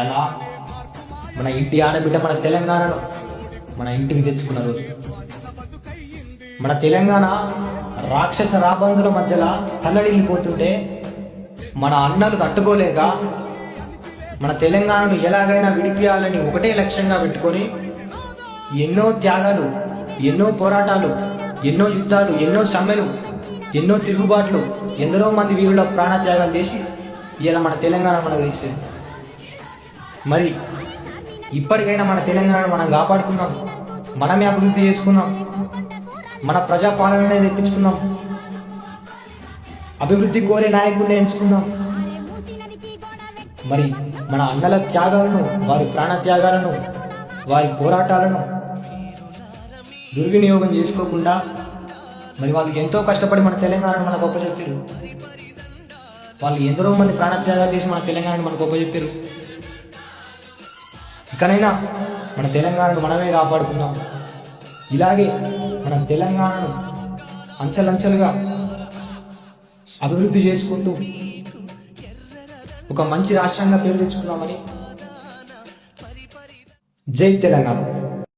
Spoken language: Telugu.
ఎలా మన ఇంటి ఆడబిడ్డ మన తెలంగాణను మన ఇంటికి తెచ్చుకున్న రోజు. మన తెలంగాణ రాక్షస రాబందుల మధ్యలో తల్లడిల్లిపోతుంటే మన అన్నలు తట్టుకోలేక మన తెలంగాణను ఎలాగైనా విడిపియాలని ఒకటే లక్ష్యంగా పెట్టుకొని ఎన్నో త్యాగాలు, ఎన్నో పోరాటాలు, ఎన్నో యుద్ధాలు, ఎన్నో సమ్మెలు, ఎన్నో తిరుగుబాట్లు, ఎందరో మంది వీరుల ప్రాణత్యాగాలు చేసి ఇలా మన తెలంగాణ మనకు తెలిసింది. మరి ఇప్పటికైనా మన తెలంగాణను మనం కాపాడుకుందాం, మనమే అభివృద్ధి చేసుకుందాం, మన ప్రజాపాలననే తెప్పించుకుందాం, అభివృద్ధి కోరే నాయకుడిని ఎంచుకుందాం. మరి మన అన్నల త్యాగాలను, వారి ప్రాణ త్యాగాలను, వారి పోరాటాలను దుర్వినియోగం చేసుకోకుండా మరి వాళ్ళు ఎంతో కష్టపడి మన తెలంగాణను మనకు ఒప్పచెప్పారు. వాళ్ళు ఎందరో మంది ప్రాణత్యాగాలు చేసి మన తెలంగాణను మనకు ఒప్పచెప్పారు. ఇకనైనా మన తెలంగాణను మనమే కాపాడుకుందాం. ఇలాగే మన తెలంగాణను అంచెలంచెలుగా అభివృద్ధి చేసుకుంటూ ఒక మంచి రాష్ట్రంగా పేరు తెచ్చుకుందామని. జై తెలంగాణ.